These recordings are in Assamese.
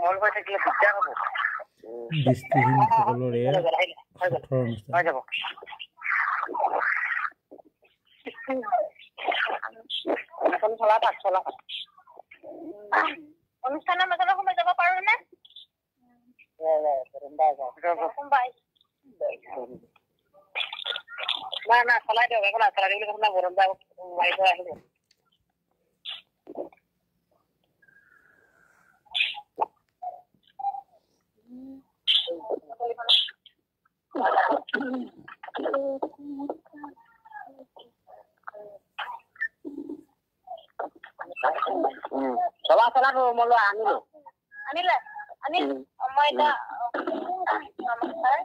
মল হৈ থাকিলে দিগদাৰ হ'ব দৃষ্টিহীন সকলৰে সাঁথৰ অনুষ্ঠান হৈ যাব এখন চলা তাক চলা অনুষ্ঠানৰ মাজলৈ সোমাই যাব পাৰো নে না চলাই দিয়ক একো নাই চলাই দিবলৈ কথা নাই বৰম মাৰি থৈ আহিব চলা চলা মই আনিলো আনিলে আনিল মই এতিয়া নমস্কাৰ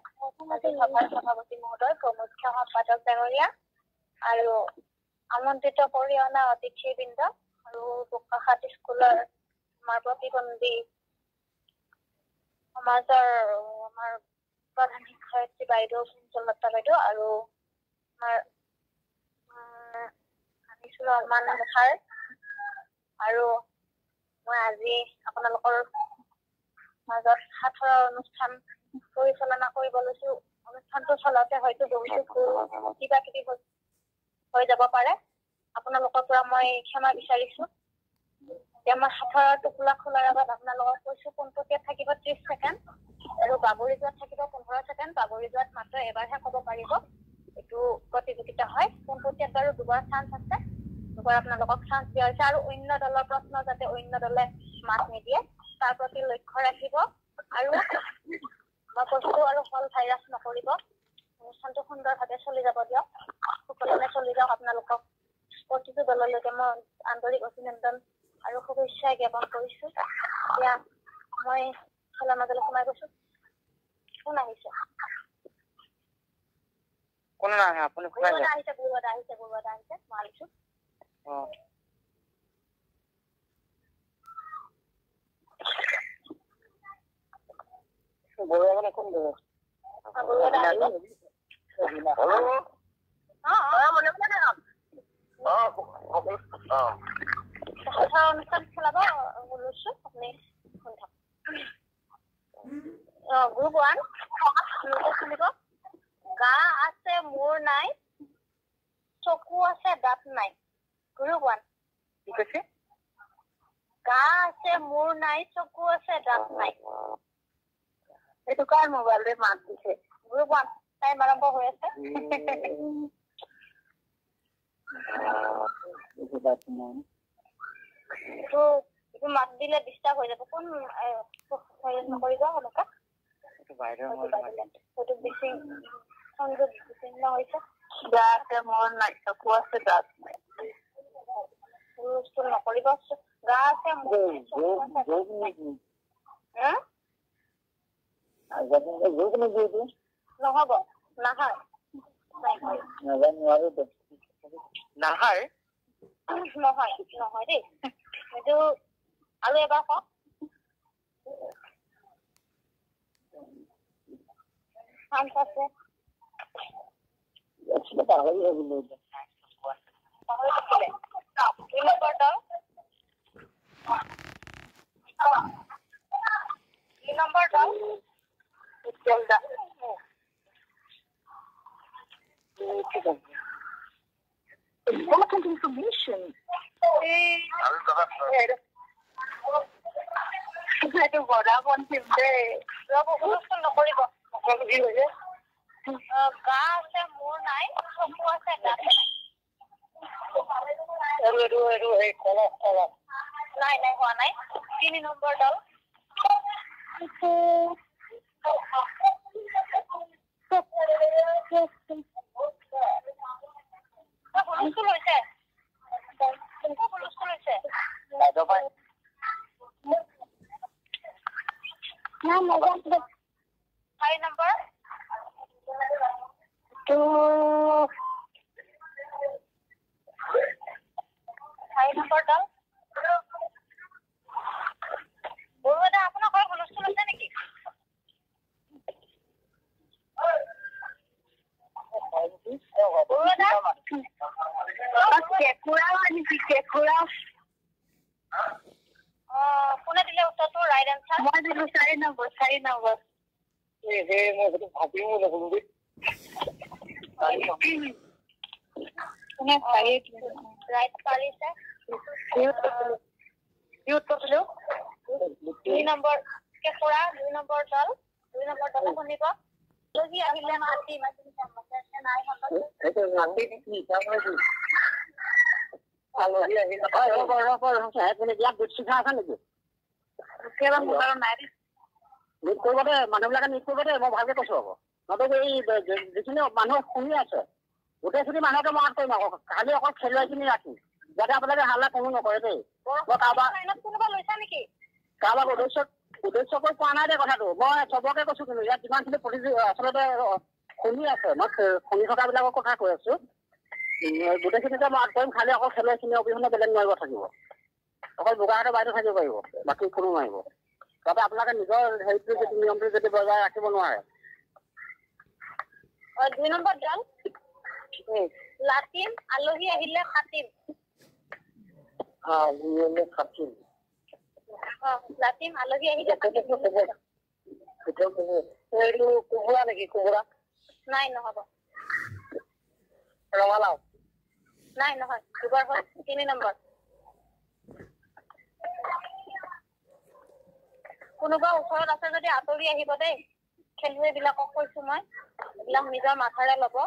আজি সভাৰ সভাপতি মহোদয় মুখ্য সম্পাদক ডাঙৰীয়া আৰু আমন্ত্ৰিত কৰি অনা অতিথিবৃন্দ আৰু বোকাখাত স্কুলৰ আমাৰ প্ৰতিবন্ধী সমাজৰ আমাৰ প্ৰধান শিক্ষয়িত্ৰী বাইদেউ কুঞ্জলতা বাইদেউ আৰু আমাৰ আনিছুৰ ৰহমান ছাৰ আৰু মই আজি আপোনালোকৰ মাজত সাঁথৰৰ অনুষ্ঠান পৰিচালনা কৰিব লৈছো অনুষ্ঠানটো চলাওঁতে হয়তো বহুতো কিবা কিবি হৈ যাব পাৰে আপোনালোকৰ পৰা মই ক্ষমা বিচাৰিছো এতিয়া মই সাঁথৰৰ টোপোলা খোলাৰ আগত আপোনালোকক কৈছো পোনপটীয়াত থাকিব 30 ছেকেণ্ড আৰু বাগৰি যোৱাত থাকিব 15 ছেকেণ্ড বাগৰি যোৱাত মাত্ৰ এবাৰহে ক'ব পাৰিব এইটো প্ৰতিযোগিতা হয় পোনপটীয়াত বাৰু দুবাৰ চান্স আছে দুবাৰ আপোনালোকক চান্স দিয়া হৈছে আৰু অন্য দলৰ প্ৰশ্ন যাতে অন্য দলে মাত নিদিয়ে তাৰ প্ৰতি লক্ষ্য ৰাখিব আৰু মই কৈছো আৰু হল ভাইৰাছ নকৰিব অনুষ্ঠানটো সুন্দৰভাৱে চলি যাব দিয়ক সকলোৱে চলি যাওক আপোনালোকক প্ৰতিটো দললৈকে মই আন্তৰিক অভিনন্দন আৰু শুভেচ্ছা জ্ঞাপন কৰিছো এতিয়া মই খেলৰ মাজলৈ সোমাই গৈছো কোন আহিছে কোন নাহে আপুনি সোমাই যায় আহিছে গুৰুৱাদা আহিছে মই আহিছো বৰুৱা কোন বৰুৱা হেল্ল' অনুষ্ঠান চলাব লৈছো আপুনি গ্ৰুপ 1 শুনিব গা আছে মোৰ নাই চকু আছে দাঁত নাই গ্ৰুপ 1 কি কৈছে গা আছে মোৰ নাই চকু আছে দাঁত নাই এইটো কাৰ মোবাইলতে মাত দিছে গ্ৰুপ 1 টাইম আৰম্ভ হৈ আছে এইটো মাত দিলে ডিষ্টাৰ্ব হৈ যাব কোন নকৰিব এনেকুৱা সেইটো বেছি সংযোগ বিচ্ছিন্ন হৈছে গা আছে মোৰ নাই চকু আছে দাঁত নাই হুলস্থুল নকৰিব গা আছে নহব নাহাৰ নাহাৰ নহয় নহয় দেই এইটো আৰু এবাৰ কওক চান্স আছে পাহৰি থাকিলে 2 নম্বৰ দল 2 নম্বৰ দল important information এইটো বৰা বন্তিম দেই হুলস্থুল নকৰিব গা আছে মোৰ নাই চকু আছে দাঁত নাই নাই হোৱা নাই 3 নম্বৰ দল হুলস্থুল হৈছে হুলস্থুল হৈছে 5 নম্বৰ to 5 নম্বৰ দল বৰুৱা আপোনাৰ ঘৰ হুলস্থুল আছে নেকি কোনে দিলে উত্তৰটো ৰাইট এনসাৰ 4 নম্বৰ মই সেইটো ভাবিও নকলো দেই ৰাইট পাৰিছে 2 নম্বৰ কেঁকোৰা 2 নম্বৰ দল 2 নম্বৰ দলে শুনিব যদি আহিলে মাতি নাই আলহী আহিলে মানুহবিলাকে নিজ কৰিব দেই মই ভালকে কৈছো আকৌ নহ'লে এই যিখিনি মানুহ শুনি আছে গোটেইখিনি মানুহকে মনত কৰিম আকৌ খালি অকল খেলুৱৈখিনি ৰাখি যাতে আপোনালোকে হাল্লা কোনো নকৰে দেই মই কোনোবা লৈছা নেকি কাৰোবাক উদ্দেশ্য কৰি কোৱা নাই দেই কথাটো মই চবকে কৈছো কিন্তু ইয়াত যিমানখিনি আচলতে শুনি আছে মই শুনি থকাবিলাকৰ কথা কৈ আছো গোটেইখিনিকে মনত কৰিম খালি অকল খেলুৱৈখিনি অবিহনে বেলেগ নোৱাৰিব থাকিব অকল বোকাহঁতে বাইদেউ থাকিব পাৰিব বাকী কোনো নোৱাৰিব যাতে আপোনালোকে নিজৰ হেৰিটো যদি নিয়মটো যদি বজাই ৰাখিব নোৱাৰে 2 নম্বৰ দল লাটিম আলহী আহিলে খাটিম লাটিম আলহী আহিলে কোমোৰা নেকি কোমোৰা নাই নহ'ব ৰঙালাও নাই নহয় দুবাৰ হ'ল 3 নম্বৰ কোনোবা ওচৰত আছে যদি আঁতৰি আহিব দেই খেলুৱৈবিলাকক কৈছো মই এইবিলাক নিজৰ মাথাৰে ল'ব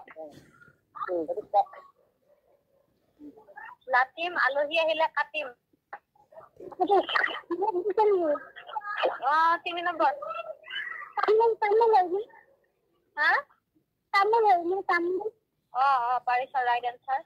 লাটিম আলহী আহিলে কাটিম 3 নম্বৰ হা পাৰিছা ৰাইট এনচাৰ